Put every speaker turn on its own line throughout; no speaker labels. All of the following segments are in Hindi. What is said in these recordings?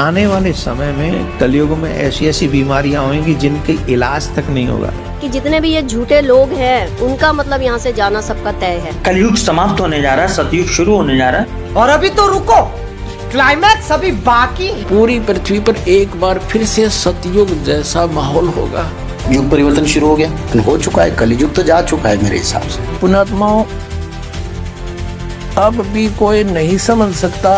आने वाले समय में कलयुग में ऐसी ऐसी बीमारियां होंगी जिनके इलाज तक नहीं होगा।
कि जितने भी ये झूठे लोग हैं उनका मतलब यहाँ से जाना सबका तय है।
कलयुग समाप्त होने जा रहा है, सतयुग शुरू होने जा रहा है।
और अभी तो रुको, क्लाइमैक्स अभी बाकी है।
पूरी पृथ्वी पर एक बार फिर से सतयुग जैसा माहौल होगा।
युग परिवर्तन शुरू हो गया, हो चुका है, कलयुग तो जा चुका है मेरे हिसाब से।
पुणात्माओं, अब भी कोई नहीं समझ सकता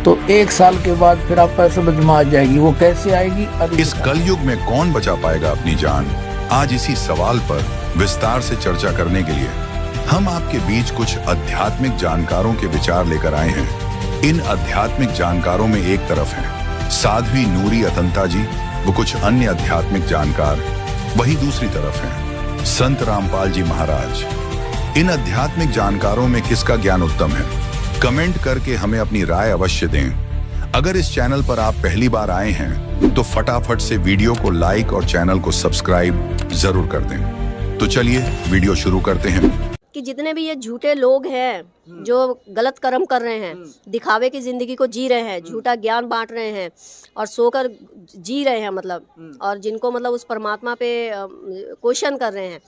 तो 1 साल के बाद फिर आपको समझ में आ जाएगी। वो कैसे आएगी?
इस कलयुग में कौन बचा पाएगा अपनी जान? आज इसी सवाल पर विस्तार से चर्चा करने के लिए हम आपके बीच कुछ आध्यात्मिक जानकारों के विचार लेकर आए हैं। इन आध्यात्मिक जानकारों में एक तरफ हैं साध्वी नूरी अतंता जी व कुछ अन्य आध्यात्मिक जानकार, वही दूसरी तरफ हैं संत रामपाल जी महाराज। इन आध्यात्मिक जानकारों में किसका ज्ञान उत्तम है? कमेंट करके हमें अपनी राय अवश्य दें। अगर इस चैनल पर आप पहली बार आए हैं तो फटाफट से वीडियो को लाइक और चैनल को सब्सक्राइब जरूर कर दें। तो चलिए वीडियो शुरू करते हैं।
कि जितने भी ये झूठे लोग हैं जो गलत कर्म कर रहे हैं, दिखावे की जिंदगी को जी रहे हैं, झूठा ज्ञान बांट रहे हैं और सोकर जी रहे हैं मतलब, और जिनको मतलब उस परमात्मा पे क्वेश्चन कर रहे हैं,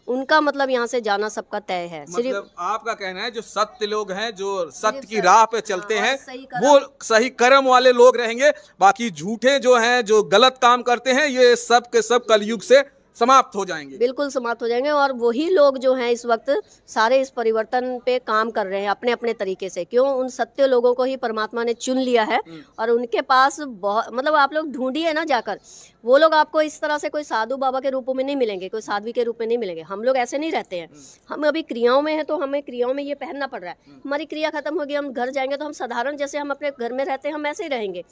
उनका मतलब यहाँ से जाना सबका तय है।
मतलब आपका कहना है जो सत्य लोग हैं, जो सत्य की राह पे चलते हैं, वो सही कर्म वाले लोग रहेंगे। बाकी झूठे जो हैं, जो गलत काम करते हैं, ये सब के सब कलयुग से समाप्त हो जाएंगे।
बिल्कुल समाप्त हो जाएंगे। और वही लोग जो हैं इस वक्त सारे इस परिवर्तन पे काम कर रहे हैं अपने अपने तरीके से। क्यों? उन सत्य लोगों को ही परमात्मा ने चुन लिया है और उनके पास बहुत मतलब आप लोग ढूंढिए ना जाकर, वो लोग आपको इस तरह से कोई साधु बाबा के रूप में नहीं मिलेंगे, कोई साध्वी के रूप में नहीं मिलेंगे। हम लोग ऐसे नहीं रहते हैं। हम अभी क्रियाओं में हैं तो हमें क्रियाओं में ये पहनना पड़ रहा है। हमारी क्रिया खत्म होगी, हम घर जाएंगे तो हम साधारण जैसे हम अपने घर में रहते हैं हम ऐसे ही रहेंगे।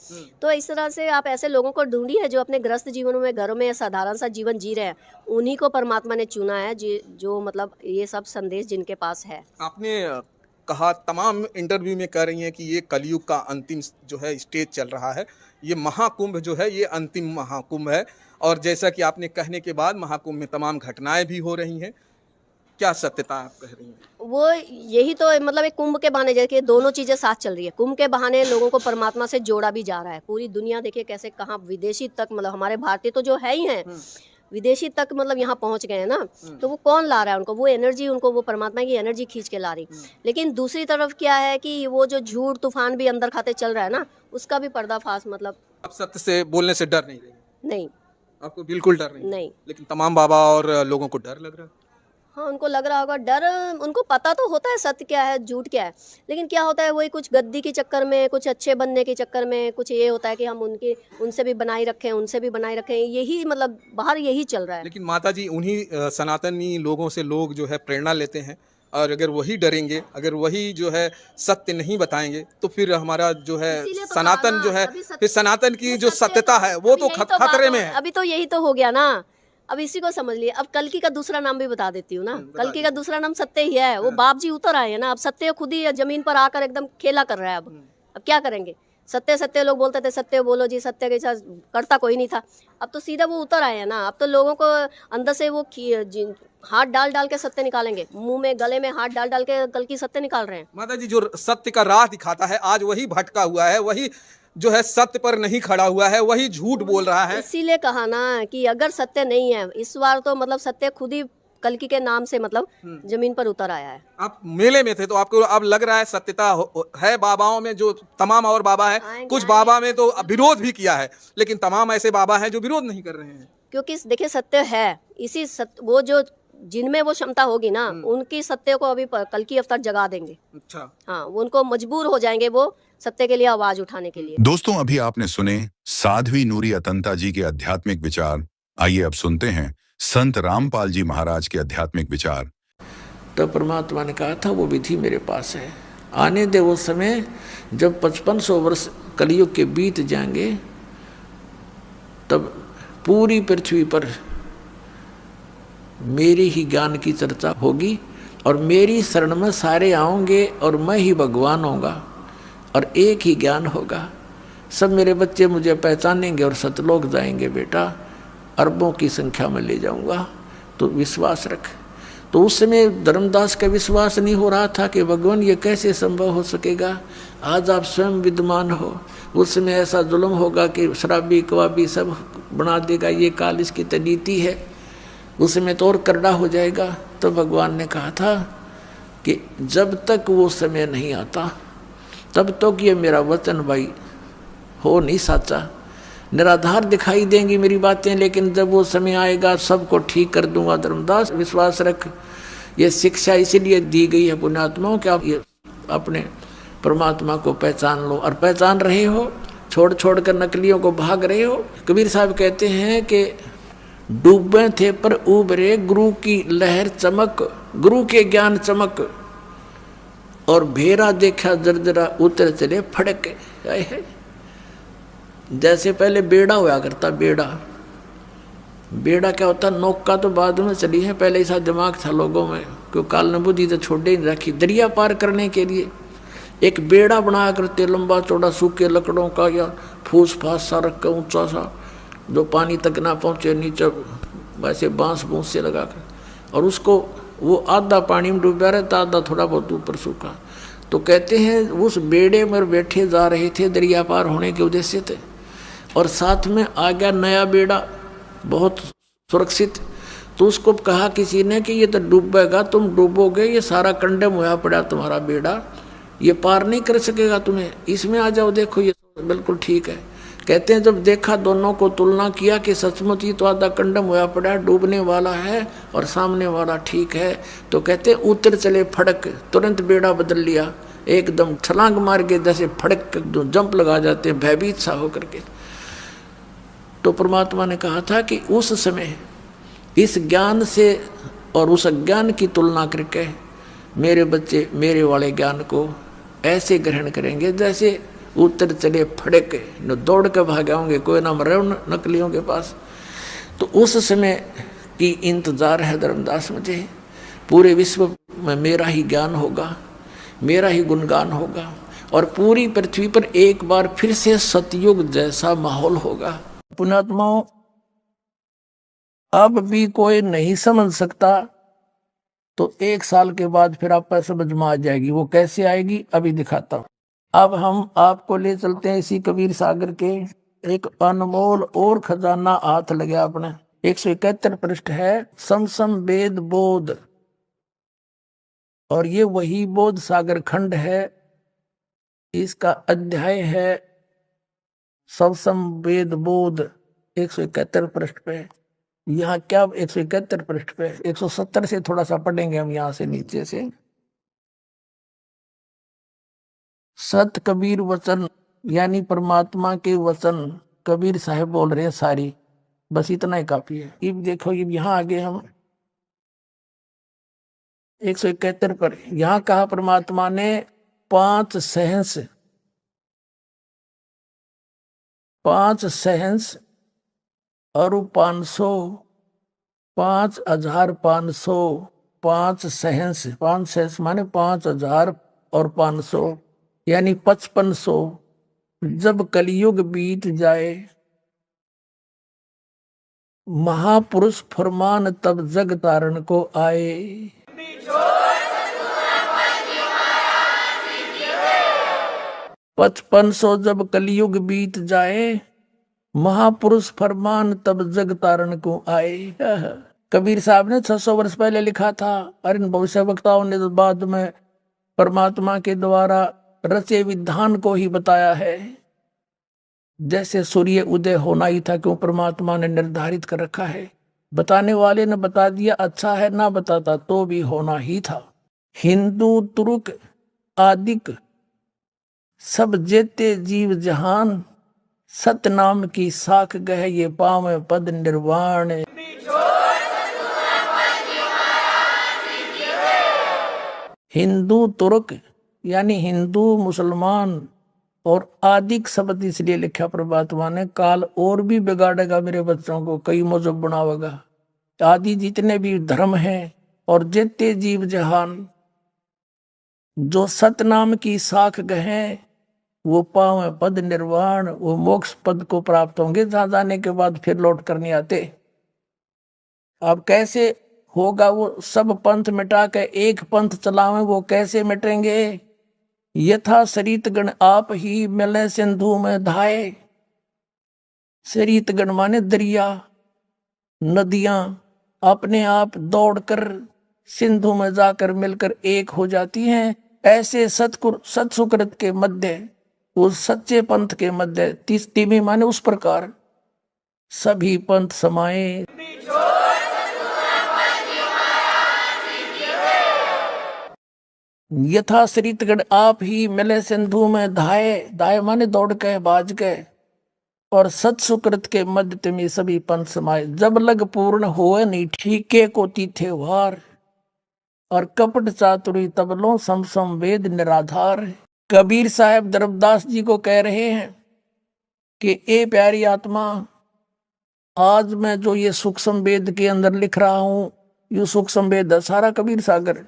तो इस तरह से आप ऐसे लोगों को ढूंढिए जो अपने ग्रस्त जीवनों में, घरों में साधारण सा जीवन जी रहे हैं। उन्हीं को परमात्मा ने चुना है जो मतलब ये सब संदेश जिनके पास है।
आपने कहा, तमाम इंटरव्यू में कह रही हैं कि ये कलयुग का अंतिम जो है स्टेज चल रहा है, ये महाकुंभ जो है ये अंतिम महाकुंभ है। और जैसा कि आपने कहने के बाद महाकुंभ में तमाम घटनाएं भी हो रही हैं, क्या सत्यता आप कह रही हैं?
वो यही तो मतलब एक कुंभ के बहाने, जैसे दोनों चीजें साथ चल रही है। कुंभ के बहाने लोगों को परमात्मा से जोड़ा भी जा रहा है। पूरी दुनिया देखिए कैसे, कहाँ विदेशी तक, मतलब हमारे भारतीय तो जो है ही हैं, विदेशी तक मतलब यहाँ पहुँच गए हैं ना। तो वो कौन ला रहा है उनको? वो एनर्जी, उनको वो परमात्मा की एनर्जी खींच के ला रही। लेकिन दूसरी तरफ क्या है कि वो जो झूठ तूफान भी अंदर खाते चल रहा है ना, उसका भी पर्दाफाश मतलब।
आप सत्य से बोलने से डर नहीं रही?
नहीं,
आपको बिल्कुल डर नहीं? लेकिन तमाम बाबा और लोगों को डर लग रहा है?
हाँ, उनको लग रहा होगा डर। उनको पता तो होता है सत्य क्या है, झूठ क्या है, लेकिन क्या होता है वही कुछ गद्दी के चक्कर में, कुछ अच्छे बनने के चक्कर में, कुछ ये होता है कि हम उनसे भी बनाए रखें, उनसे भी बनाए रखें। यही मतलब बाहर यही चल रहा है।
लेकिन माता जी, उन्हीं सनातनी लोगों से लोग जो है प्रेरणा लेते हैं, और अगर वही डरेंगे, अगर वही जो है सत्य नहीं बताएंगे, तो फिर हमारा जो है सनातन जो है, फिर सनातन की जो सत्यता है वो तो खतरे में है।
अभी तो यही तो हो गया ना। अब इसी को समझ लिए। अब कल्कि का दूसरा नाम भी बता देती हूँ ना। कल्कि का दूसरा नाम सत्य ही है। वो बाप जी उतर आए हैं ना। अब सत्य खुद ही जमीन पर आकर एकदम खेला कर रहा है। अब क्या करेंगे? सत्य सत्य लोग बोलते थे, सत्य बोलो जी, सत्य के साथ करता कोई नहीं था। अब तो सीधा वो उतर आए हैं ना। अब तो लोगों को अंदर से वो हाथ डाल डाल के सत्य निकालेंगे, मुंह में गले में हाथ डाल डाल के कल्कि सत्य निकाल रहे हैं।
माता जी, जो सत्य का राह दिखाता है आज वही भटका हुआ है, वही जो है सत्य पर नहीं खड़ा हुआ है, वही झूठ बोल रहा है।
इसीलिए कहा ना कि अगर सत्य नहीं है इस बार, तो मतलब सत्य खुद ही कल्कि के नाम से मतलब जमीन पर उतर आया है।
आप मेले में थे तो आपको अब लग रहा है सत्यता है बाबाओं में, जो तमाम और बाबा है। कुछ बाबा में तो विरोध भी किया है, लेकिन तमाम ऐसे बाबा हैं जो विरोध नहीं कर रहे हैं।
क्योंकि देखिए सत्य है, इसी वो जो जिनमें वो क्षमता होगी ना, उनकी सत्य को अभी कल्कि अवतार जगा देंगे।
अच्छा,
हाँ, वो उनको मजबूर हो जाएंगे वो सत्य के लिए आवाज उठाने के लिए।
दोस्तों, अभी आपने सुने साध्वी नूरी अतंता जी के आध्यात्मिक विचार। आइए अब सुनते हैं संत रामपाल जी महाराज के आध्यात्मिक विचार।
तो परमात्मा ने कहा था वो विधि मेरे पास है, आने दे वो समय जब 5500 वर्ष कलयुग के बीत जाएंगे, तब पूरी पृथ्वी पर मेरी ही ज्ञान की चर्चा होगी और मेरी शरण में सारे आओगे और मैं ही भगवान होगा और एक ही ज्ञान होगा। सब मेरे बच्चे मुझे पहचानेंगे और सतलोक जाएंगे। बेटा, अरबों की संख्या में ले जाऊंगा, तो विश्वास रख। तो उस समय धर्मदास का विश्वास नहीं हो रहा था कि भगवान ये कैसे संभव हो सकेगा, आज आप स्वयं विद्यमान हो, उस समय ऐसा जुल्म होगा कि शराबी कबाबी सब बना देगा, ये काल इसकी तनीति है, उस समय तो और करड़ा हो जाएगा। तो भगवान ने कहा था कि जब तक वो समय नहीं आता तब तक ये मेरा वचन भाई हो नहीं साचा, निराधार दिखाई देंगी मेरी बातें, लेकिन जब वो समय आएगा सबको ठीक कर दूंगा। धर्मदास विश्वास रख, ये शिक्षा इसीलिए दी गई है पुण्यात्माओं कि आप ये अपने परमात्मा को पहचान लो, और पहचान रहे हो, छोड़ छोड़ कर नकलियों को भाग रहे हो। कबीर साहब कहते हैं कि डूबे थे पर उबरे गुरु की लहर चमक, गुरु के ज्ञान चमक, और भेरा देखा जर्जरा उतर चले फड़क। जैसे पहले बेड़ा हुआ करता, बेड़ा क्या होता, नौका तो बाद में चली है, पहले ऐसा दिमाग था लोगों में, क्यों काल ने बुद्धि तो छोड़े नहीं रखी। दरिया पार करने के लिए एक बेड़ा बनाया करते, लंबा चौड़ा सूखे लकड़ों का या फूस फास सा रख कर ऊंचा सा, जो पानी तक ना पहुँचे, नीचे वैसे बांस बूंस से लगा कर, और उसको वो आधा पानी में डूबा रहता, आधा थोड़ा बहुत ऊपर सूखा। तो कहते हैं उस बेड़े में बैठे जा रहे थे दरिया पार होने के उद्देश्य थे, और साथ में आ गया नया बेड़ा बहुत सुरक्षित। तो उसको कहा किसी ने कि ये तो डूबेगा, तुम डूबोगे, ये सारा कंडम हुआ पड़ा तुम्हारा बेड़ा, ये पार नहीं कर सकेगा तुम्हें, इसमें आ जाओ, देखो ये बिल्कुल ठीक है। कहते हैं जब देखा, दोनों को तुलना किया कि सचमुच ही तो आधा कंडम हुआ पड़ा, डूबने वाला है और सामने वाला ठीक है, तो कहते उतर चले फड़क, तुरंत बेड़ा बदल लिया, एकदम छलांग मार के जैसे फड़क जंप लगा जाते भयभीत सा होकर के। तो परमात्मा ने कहा था कि उस समय इस ज्ञान से और उस अज्ञान की तुलना करके मेरे बच्चे मेरे वाले ज्ञान को ऐसे ग्रहण करेंगे जैसे उतर चले फड़क, न दौड़ के भागे होंगे, कोई ना मरे नकलियों के पास। तो उस समय की इंतजार है धर्मदास मुझे, पूरे विश्व में मेरा ही ज्ञान होगा, मेरा ही गुणगान होगा, और पूरी पृथ्वी पर एक बार फिर से सतयुग जैसा माहौल होगा। पुण्यात्माओं, अब भी कोई नहीं समझ सकता तो 1 साल के बाद फिर आप पर समझ में आ जाएगी। वो कैसे आएगी अभी दिखाता हूँ। अब हम आपको ले चलते हैं इसी कबीर सागर के एक अनमोल और खजाना हाथ लगे अपने। 171 पृष्ठ है, समसम वेद बोध, और ये वही बोध सागर खंड है। इसका अध्याय है समसम वेद बोध, 171 पृष्ठ पे। यहाँ क्या 171 पृष्ठ पे, 170 से थोड़ा सा पढ़ेंगे हम यहाँ से नीचे से। सत कबीर वचन, यानी परमात्मा के वचन कबीर साहब बोल रहे हैं सारी, बस इतना ही काफी है। अब देखो अब यहाँ आगे हम 171 पर यहाँ कहा परमात्मा ने 5 सहंस 500 और 500 5500 5 सहंस 5 सहंस माने 5000 और 500 यानी 5500 जब कलयुग बीत जाए, महापुरुष फरमान तब जग तारण को आए। 5500 जब कलयुग बीत जाए, महापुरुष फरमान तब जग तारण को आए। कबीर साहब ने 600 वर्ष पहले लिखा था, और इन भविष्य वक्ताओं ने तो बाद में परमात्मा के द्वारा रचे विधान को ही बताया है। जैसे सूर्य उदय होना ही था, क्यों परमात्मा ने निर्धारित कर रखा है। बताने वाले ने बता दिया, अच्छा है, ना बताता तो भी होना ही था। हिंदू तुर्क आदिक सब जेते जीव जहान, सतनाम की साख गह ये पावे पद निर्वाण। हिंदू तुर्क यानी हिंदू मुसलमान और आदिक शब्द इसलिए लिखा परमात्मा ने, काल और भी बिगाड़ेगा मेरे बच्चों को, कई मजहब बनावेगा। आदि जितने भी धर्म हैं और जितने जीव जहान जो सतनाम की साख गहे, वो पावे पद निर्वाण, वो मोक्ष पद को प्राप्त होंगे, जहां जाने के बाद फिर लौट कर नहीं आते। अब कैसे होगा वो सब पंथ मिटा के एक पंथ चलावे, वो कैसे मिटेंगे? यथा सरित गण आप ही मिले सिंधु में धाये। सरित गण माने दरिया, नदियां अपने आप दौड़कर सिंधु में जाकर मिलकर एक हो जाती हैं। ऐसे सत्सुकृत के मध्य, उस सच्चे पंथ के मध्य, तिमी माने उस प्रकार सभी पंथ समाये। यथा सरितगण आप ही मिले सिंधु में धाये। धाये माने दौड़ के, बाज के। और सत्सुकृत के मध्य तिमी सभी पंथ समाये। जब लग पूर्ण होए नहीं ठीके को तीथे वार। और कपट चातुरी तबलों सम सम वेद निराधार। कबीर साहब धर्मदास जी को कह रहे हैं कि ए प्यारी आत्मा, आज मैं जो ये सूक्ष्म वेद के अंदर लिख रहा हूं, ये सूक्ष्म वेद है सारा कबीर सागर।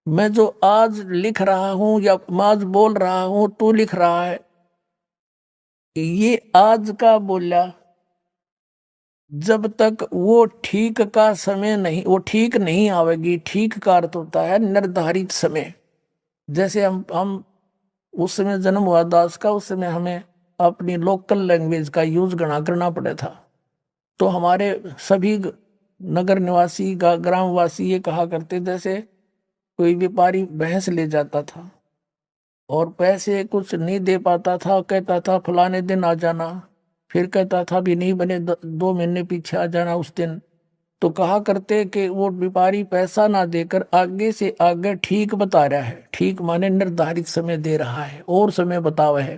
मैं जो आज लिख रहा हूं या आज बोल रहा हूं, तू लिख रहा है, ये आज का बोला। जब तक वो ठीक का समय नहीं, वो ठीक नहीं आवेगी। ठीक का अर्थ होता है निर्धारित समय। जैसे हम उस समय जन्म हुआ दास का, उस समय हमें अपनी लोकल लैंग्वेज का यूज करना पड़ा था। तो हमारे सभी नगर निवासी ग्रामवासी ये कहा करते, जैसे कोई व्यापारी भैंस ले जाता था और पैसे कुछ नहीं दे पाता था, कहता था फलाने दिन आ जाना, फिर कहता था भी नहीं बने 2 महीने पीछे आ जाना उस दिन। तो कहा करते कि वो व्यापारी पैसा ना देकर आगे से आगे ठीक बता रहा है। ठीक माने निर्धारित समय दे रहा है और समय बतावा है।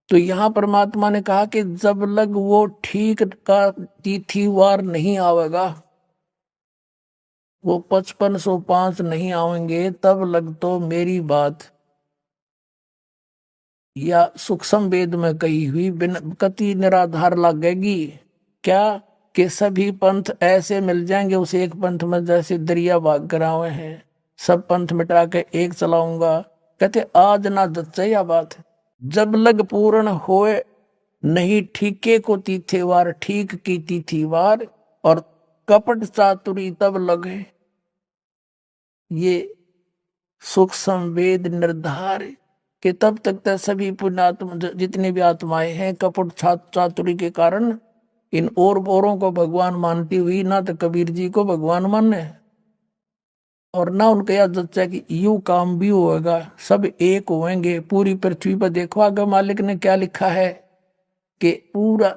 तो यहाँ परमात्मा ने कहा कि जब लग वो ठीक का तिथिवार नहीं आवेगा, वो 5505 नहीं आवेंगे, तब लग तो मेरी बात या सूक्ष्म वेद में कही हुई बिन कति निराधार लगेगी। क्या कि सभी पंथ ऐसे मिल जाएंगे उस एक पंथ में, जैसे दरिया भाग करावे हैं। सब पंथ मिटा के एक चलाऊंगा। कहते आज ना दच्चे या बात। जब लग पूर्ण होए नहीं ठीके को तीथेवार। ठीक की तिथिवार और कपट चातुरी तब लगे। ये सूक्ष्म वेद निर्धार कि तब तक तो सभी पुण्यात्मा जितने भी आत्माएं हैं कपट चातुरी के कारण इन औरों को भगवान मानती हुई ना तो कबीर जी को भगवान माने और ना उनका याद जच्चा कि यूं काम भी होगा, सब एक होंगे पूरी पृथ्वी पर। देखो आगे मालिक ने क्या लिखा है कि पूरा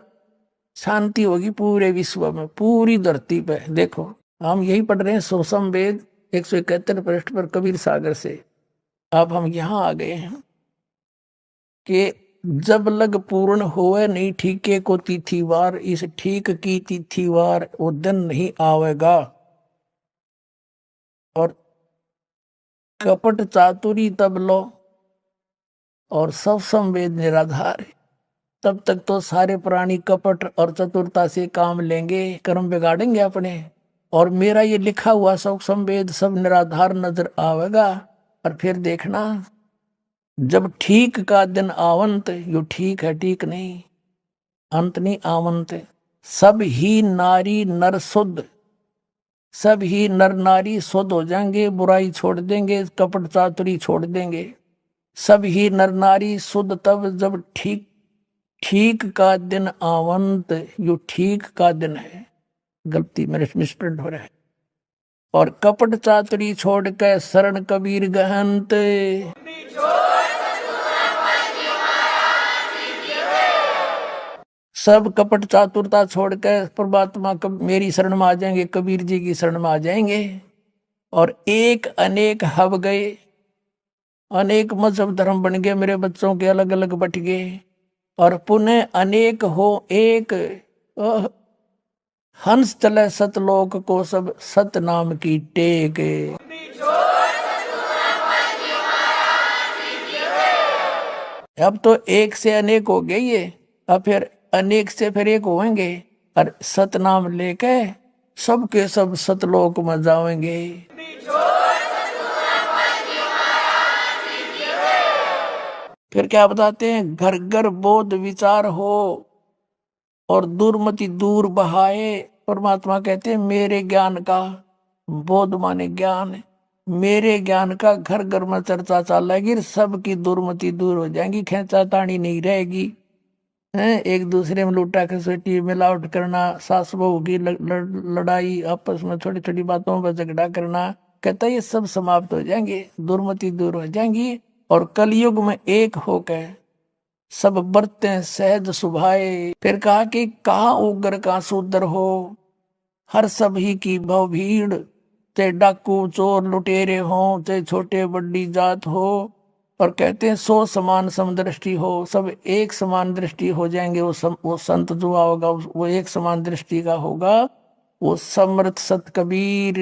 शांति होगी पूरे विश्व में, पूरी धरती पे। देखो हम यही पढ़ रहे हैं सूक्ष्म वेद 171 पृष्ठ पर कबीर सागर से। अब हम यहाँ आ गए हैं कि जब लग पूर्ण होए नहीं ठीके को तिथिवार। इस ठीक की तिथिवार वो दिन नहीं आवेगा। और कपट चातुरी तब लो और सब संवेद निराधार। तब तक तो सारे प्राणी कपट और चतुरता से काम लेंगे, कर्म बिगाड़ेंगे अपने। और मेरा ये लिखा हुआ सब संवेद सब निराधार नजर आवेगा। और फिर देखना जब ठीक का दिन आवंत, यो ठीक है ठीक नहीं, अंत नहीं आवंत। सब ही नारी नर शुद्ध, सब ही नर नारी शुद्ध हो जाएंगे, बुराई छोड़ देंगे, कपट चातुरी छोड़ देंगे। सब ही नर नारी शुद्ध तब जब ठीक ठीक का दिन आवंत। यो ठीक का दिन है, गलती मेरे मिसप्रिंट हो रहा है। और कपट चातुरी छोड़ के शरण कबीर गहंत। सब कपट चातुरता छोड़ के परमात्मा मेरी शरण में आ जाएंगे, कबीर जी की शरण में आ जाएंगे। और एक अनेक हब गए, अनेक मजहब धर्म बन गए, मेरे बच्चों के अलग अलग बट गए। और पुनः अनेक हो एक, हंस चले सतलोक को सब सत नाम की टेक। अब तो एक से अनेक हो गई है, अब फिर अनेक से फिर एक होंगे। और सतनाम लेके सबके सब सतलोक में जाएंगे। फिर क्या बताते हैं, घर घर बोध विचार हो और दुर्मति दूर बहाए। परमात्मा कहते हैं मेरे ज्ञान का बोध माने ज्ञान। मेरे ज्ञान का घर घर में चर्चा चलेगी, सबकी दुर्मति दूर हो जाएगी, खेचा तानी नहीं रहेगी। एक दूसरे में लूटा खसोटी, मिलावट करना, सास बहू की लड़ाई, आपस में छोटी छोटी बातों पर झगड़ा करना, कहता ये सब समाप्त हो जाएंगे, दुर्मति दूर हो जाएंगी। और कलयुग में एक होकर सब बरतें सहज सुभाए। फिर कहा कि कहा उग्र का शूद्र हो, हर सभी की भव भीड़, चाहे डाकू चोर लुटेरे हो, चाहे छोटे बड़ी जात हो। और कहते हैं सो समान समदृष्टि हो, सब एक समान दृष्टि हो जाएंगे। वो संत जो होगा वो एक समान दृष्टि का होगा, वो समर्थ सत कबीर।